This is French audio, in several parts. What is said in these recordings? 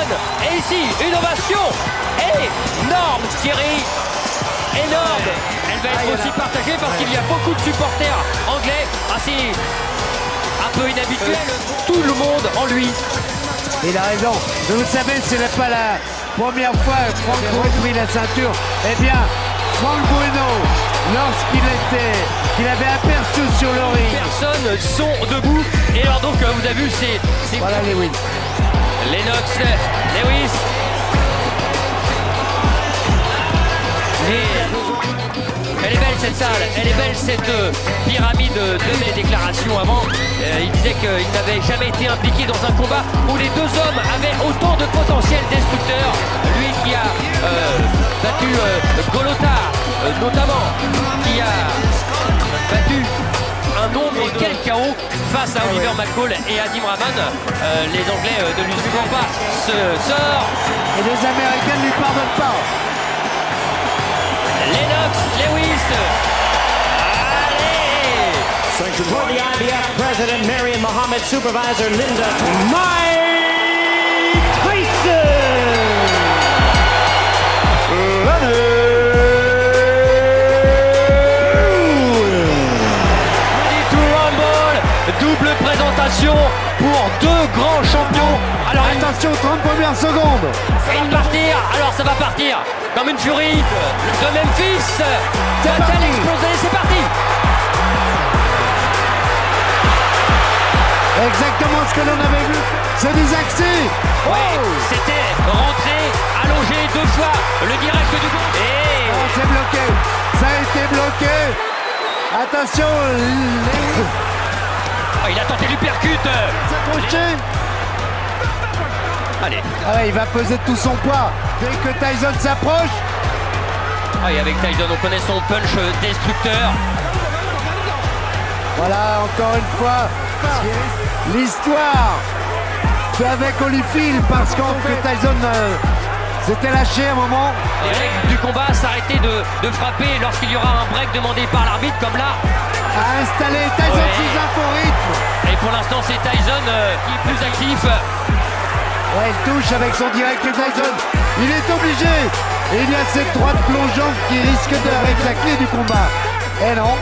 Tyson. Et ici, une ovation énorme, Thierry. Énorme. Elle va être aussi partagée parce qu'il y a beaucoup de supporters anglais assez un peu inhabituels. Tout le monde en lui. Il a raison. Vous savez, ce n'est pas la première fois que Franck Bruno a pris la ceinture. Eh bien, Franck Bruno, qu'il avait aperçu sur le ring. Personnes sont debout. Et alors donc, vous avez vu, c'est Voilà Lewis. Lennox, Lewis. Elle est belle cette salle, elle est belle cette pyramide de mes déclarations avant. Il disait qu'il n'avait jamais été impliqué dans un combat où les deux hommes avaient autant de potentiel destructeur. Lui qui a battu Golota notamment, qui a battu un nombre de quel chaos face à Oliver McCall et Adim Rahman. Les Anglais ne lui suivent pas ce sort. Et les Américains ne lui pardonnent pas. Lennox, Lewis. Allez! For the IBF president, Marion Muhammad, supervisor Linda Mike Tyson. Ready to Rumble, double présentation pour deux grands champions. Alors Attention, 30 premières secondes. ça va partir, alors ça va partir comme une furie de Memphis. Va-t-elle exploser? C'est parti! Exactement ce que l'on avait vu. C'est des accès. Oui, c'était rentré, allongé deux fois le direct du gauche. Et Oh, c'est bloqué. Ça a été bloqué. Attention, il a tenté l'uppercut. s'approcher. Allez, Ah ouais, il va peser de tout son poids. Dès que Tyson s'approche. et avec Tyson, on connaît son punch destructeur. Voilà, encore une fois, l'histoire fait avec Holyfield parce qu'en fait Tyson s'était lâché un moment. Les règles du combat s'arrêter de frapper lorsqu'il y aura un break demandé par l'arbitre, comme là. A installé Tyson Ouais. sous un faux rythme. Et pour l'instant, c'est Tyson qui est plus actif. Ouais, il touche avec son direct et Tyson. Il est obligé. Et il y a cette droite plongeante qui risque d'être la clé du combat. Et non.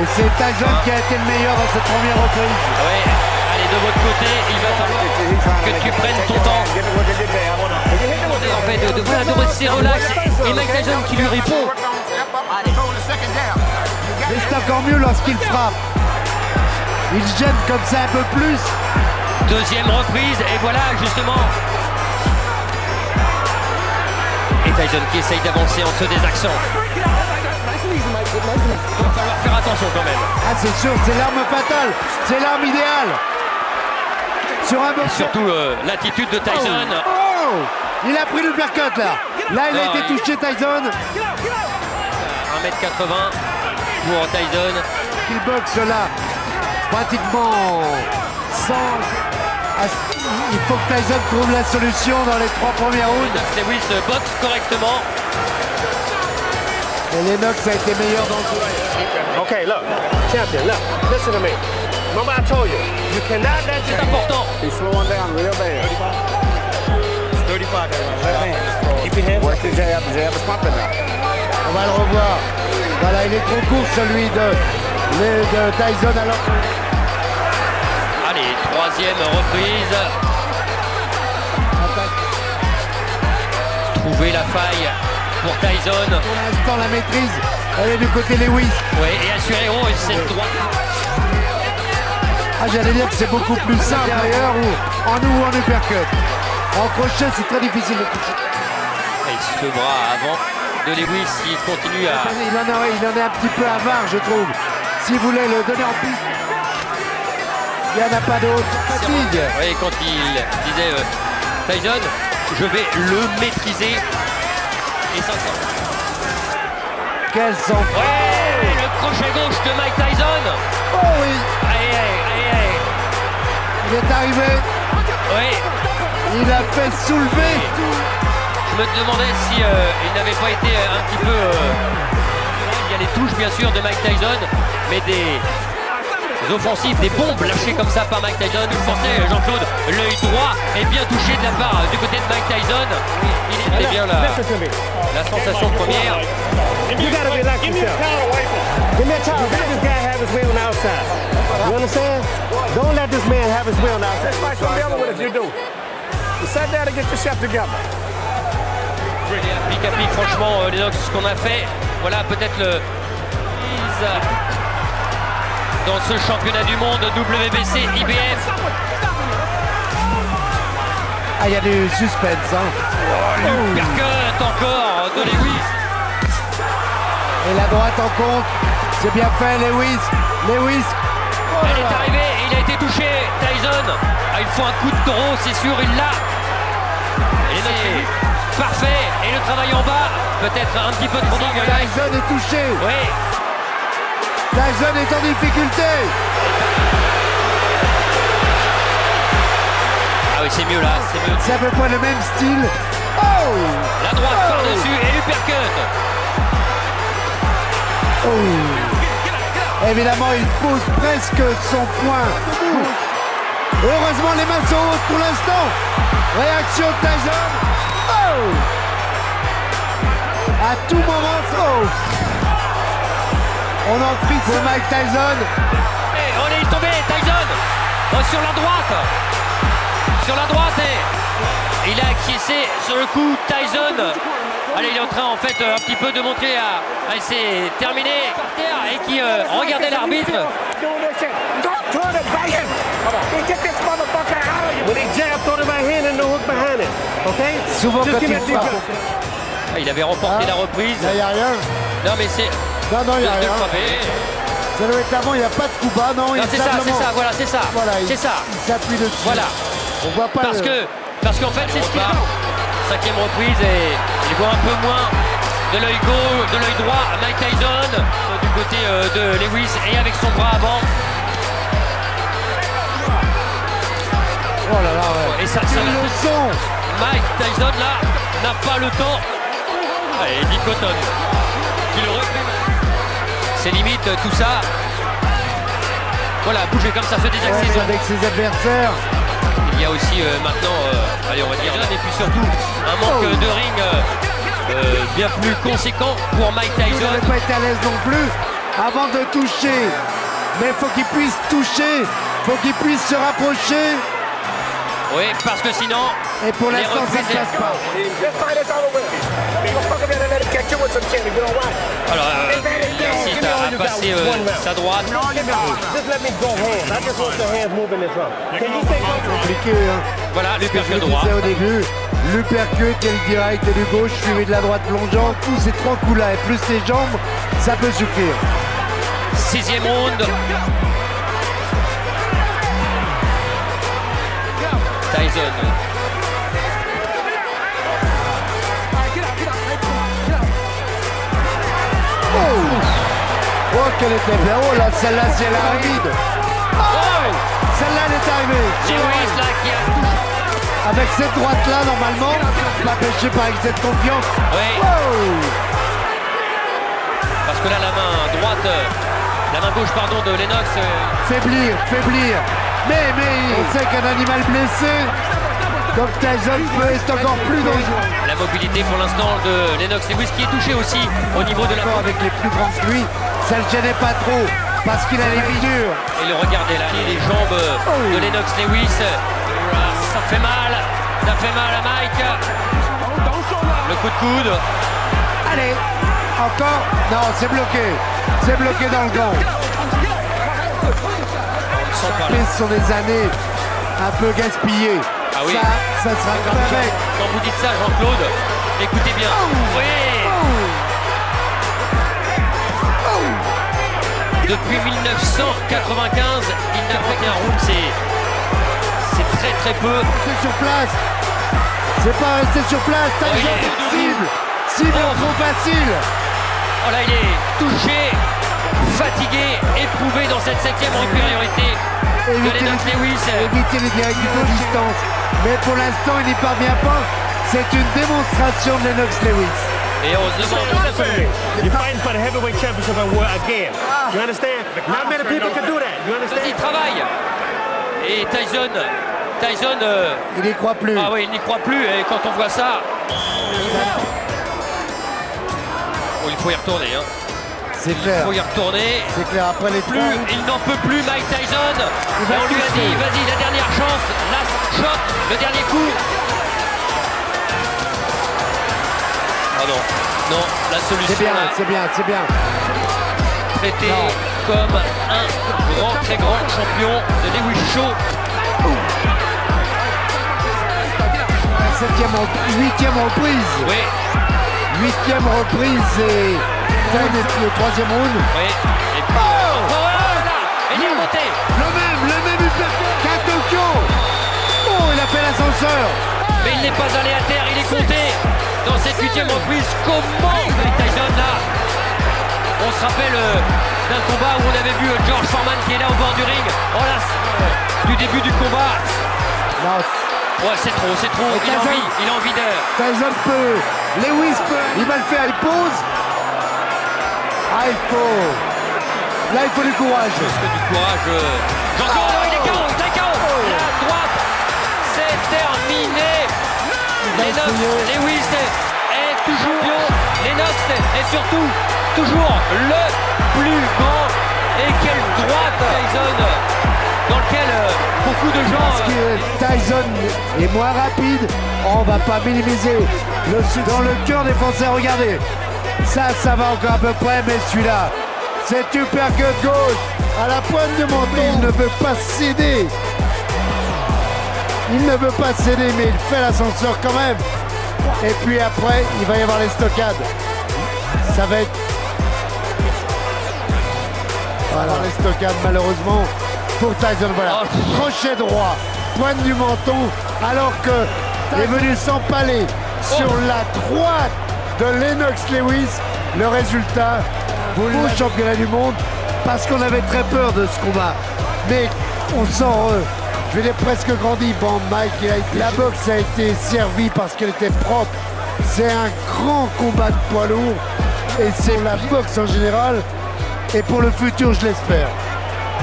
Et c'est Tyson qui a été le meilleur dans cette première reprise. Oui, allez, de votre côté, il va falloir que tu prennes ton temps. En fait, de rester relax. Et Mike Tyson qui lui répond. Mais c'est encore mieux lorsqu'il frappe. Il gêne comme ça un peu plus. Deuxième reprise, et voilà, justement. Et Tyson qui essaye d'avancer en se désaxant. Il va falloir faire attention quand même. Ah, c'est sûr, c'est l'arme fatale. C'est l'arme idéale. Sur un boxeur. Surtout l'attitude de Tyson. Oh, il a pris le uppercut là. Là, il a été touché Tyson. 1m80 pour Tyson. Qui boxe là, pratiquement sans. Il faut que Tyson trouve la solution dans les 3 premiers rounds. Lewis boxe correctement. Et Lennox a été meilleur dans le jeu. Okay, look, champion, look, listen to me. Remember I told you, you cannot let C'est important. He's slowing down real bad. 35. Keep your hands up. The jab is pumping now. On va le revoir. Voilà, il est trop court celui de Tyson alors. Allez, troisième reprise. Trouver la faille pour Tyson. Pour l'instant, la maîtrise, elle est du côté Lewis. Oui, et assurer cette droite. Ah, j'allais dire que c'est beaucoup plus simple d'ailleurs, ou en uppercut. En crochet, c'est très difficile de toucher. Et ce bras avant de Lewis, il continue à... Il en est un petit peu avare, je trouve. S'il voulait le donner en piste, il n'y en a pas d'autre. Fatigue. Oui, quand il disait Tyson, je vais le maîtriser. Et ça sort. Quel sang. Ouais, le crochet gauche de Mike Tyson. Oh oui, Allez, allez, allez. il est arrivé. Oui, Il a fait soulever. je me demandais si il n'avait pas été un petit peu... il y a les touches, bien sûr, de Mike Tyson, mais offensives, des bombes lâchées comme ça par Mike Tyson. Vous pensez, Jean-Claude, l'œil droit est bien touché de la part du côté de Mike Tyson. Il est bien la sensation première. You gotta relax yourself. Give me a towel. Let this guy have his way on the outside. You understand? Don't let this man have his way on the outside. Fight some the other one if you do. You sit down and get yourself together. Pic à pic, franchement, Lennox, ce qu'on a fait, voilà peut-être le dans ce championnat du monde WBC IBF. Ah, il y a du suspense, hein. Uppercut encore de Lewis. Et la droite en compte. C'est bien fait, Lewis. Lewis. Oh Elle là est là. arrivée, il a été touché. Tyson, il faut un coup de taureau, c'est sûr, il l'a. Et c'est parfait. Et le travail en bas, peut-être un petit peu trop dingue. Tyson est touché. Oui, Tyson est en difficulté. ah oui, c'est mieux là, c'est mieux. C'est à peu près le même style. Oh, La droite par-dessus et l'uppercut. évidemment, il pose presque son poing. Heureusement, les mains sont hautes pour l'instant. Réaction de Tyson. Oh, à tout moment. Oh. On en prie pour Mike Tyson. Et on est tombé, Tyson sur la droite. Sur la droite et il a acquiescé sur le coup. Tyson, allez, il est en train en fait un petit peu de montrer à c'est terminé par terre et qui regardait l'arbitre. Don't throw the right hand. Get this motherfucker out of here. When he jab, throw the right hand and the hook behind it. Okay? Souvent Just quand give il me a deep frappe. breath. Il avait remporté la reprise. Là, il n'y a rien. Non mais c'est Non, non, il n'y a de le rien. frapper. Ça doit être avant, il n'y a pas de coup bas, non, Non, c'est ça, c'est ça, voilà, c'est ça. Voilà, C'est ça. Il s'appuie dessus. Voilà. On voit pas Parce qu'en fait c'est ce qu'il a. Cinquième reprise et il voit un peu moins de l'œil gauche, de l'œil droit Mike Tyson du côté de Lewis et avec son bras avant. Oh là là, ouais. Et ça Quelle le leçon. Mike Tyson là n'a pas le temps. Allez, Nick Cotton qui le refait. C'est limite tout ça. Voilà, bouger comme ça, se Ouais, désaxer. mais avec ses adversaires. Il y a aussi maintenant, allez on va dire, et puis surtout un manque de ring bien plus conséquent pour Mike Il Tyson. n'avait pas été à l'aise non plus avant de toucher. Mais il faut qu'il puisse toucher. Il faut qu'il puisse se rapprocher. Oui, parce que sinon, Et pour les l'instant, ça ne se reprises. passe pas. This fight is over with. You gonna fuck up and let him catch you with some chin if you don't watch. Alors, il incite à passer sa droite. Just let me go hands. I just want the hands moving this round. Can you say something? Compliqué, hein. Voilà, Je l'uppercut le droit. disais au début, l'uppercut et le direct et du gauche suivi de la droite plongeante. Tous ces trois coups-là et plus les jambes, ça peut suffire. Sixième round. Tyson. Oh, quelle était bien. Oh là, celle-là, c'est la rapide. Oh, celle-là, elle est arrivée. Lewis là qui a touché. Avec cette droite-là, normalement, pas pêché par excès de confiance. Oui, Oh, parce que là, la main gauche, pardon, de Lennox. faiblir, faiblir. Mais on sait qu'un animal blessé, comme Tyson, est encore plus dangereux. La mobilité pour l'instant de Lennox Lewis qui est touché aussi au niveau de la Encore avec les plus grands que lui, ça le gênait pas trop parce qu'il a les figures. Et le regardez là, les jambes de Lennox Lewis. Ça fait mal à Mike. Le coup de coude. Allez, encore. Non, c'est bloqué. C'est bloqué dans le gant. Sans parler. Ce sont des années un peu gaspillées. Ah oui. Ça sera correct. Quand vous dites ça, Jean-Claude, écoutez bien. Oui. Depuis 1995, il n'a pas fait un round, c'est très peu. C'est sur place. C'est pas resté sur place. Tyson, cible. Cible trop facile. Oh là, il est touché, fatigué, éprouvé dans cette septième priorité de Lennox Lewis. Éviter les directs de distance. Mais pour l'instant, il n'y parvient pas. C'est une démonstration de Lennox Lewis. Et on se demande. You're fighting for the heavyweight championship and world again. You understand? Not many people can do that. You Vas-y, understand? travaille. Et Tyson, Il n'y croit plus. ah oui, il n'y croit plus. Et quand on voit ça, oh, il faut y retourner. Hein. C'est Il clair. faut y retourner. C'est clair. Après les Plus, trois, il n'en peut plus, Mike Tyson. Il va Et on lui a toucher. dit, vas-y, la dernière chance, last shot, le dernier coup. Ah non, non, la solution c'est bien, là, c'est bien, c'est bien. traité Non. comme un grand, très grand champion de Lewis Shaw. Huitième reprise. Oui, Huitième reprise et le troisième round. oui. Et puis, oh, là, il est remonté. Le même uppercut qu'à Tokyo. Oh, il a fait l'ascenseur. Mais il n'est pas allé à terre, il est compté dans cette huitième reprise. Comment Mike Tyson là? On se rappelle d'un combat où on avait vu George Foreman qui est là au bord du ring. Oh là, du début du combat. Non, Ouais, c'est trop, c'est trop. Il a Tyson- envie, il a envie d'air. Tyson peut. Lewis peut. Il va le faire, il pose. Ah, il faut. Là, il faut du courage. Parce que du courage. Jean-Claude, non, il est KO, il est KO. La droite, c'est terminé. Lennox, Lewis est toujours champion. Lennox est surtout toujours le plus grand. Et quelle droite Tyson, dans lequel beaucoup de gens. Parce que Tyson est moins rapide, on va pas minimiser le succès. Dans le cœur des Français, regardez. Ça va encore à peu près, mais celui-là, cet uppercut gauche à la pointe du menton, il ne veut pas céder. Il ne veut pas céder, mais il fait l'ascenseur quand même. Et puis après, il va y avoir les stockades. Ça va être... Voilà, les stockades malheureusement pour Tyson. Voilà, Oh. crochet droit, pointe du menton, alors que est venu s'empaler sur la droite de Lennox Lewis. Le résultat, au championnat du monde, parce qu'on avait très peur de ce combat. Mais on sent, je vais dire presque grandi. Bon, Mike, la boxe a été servie parce qu'elle était propre. C'est un grand combat de poids lourd et c'est la boxe en général. Et pour le futur, je l'espère.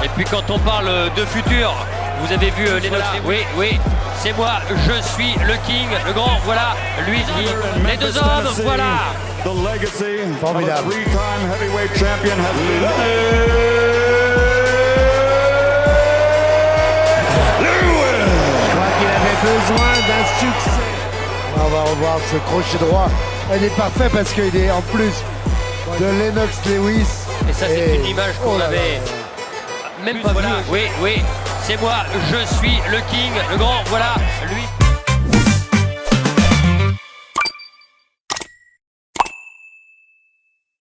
Et puis quand on parle de futur, vous avez vu Lennox. Oui, oui, c'est moi, je suis le king, le grand, voilà, lui, les deux hommes, voilà. The legacy of a Formidable. three-time heavyweight champion has been Je crois qu'il avait besoin d'un succès. On va revoir ce crochet droit. Elle est parfait parce qu'il est en plus de Lennox Lewis. Et ça, c'est une image qu'on Oh là là. avait même pas vue. Oui, oui, c'est moi, je suis le king, le grand, voilà, lui.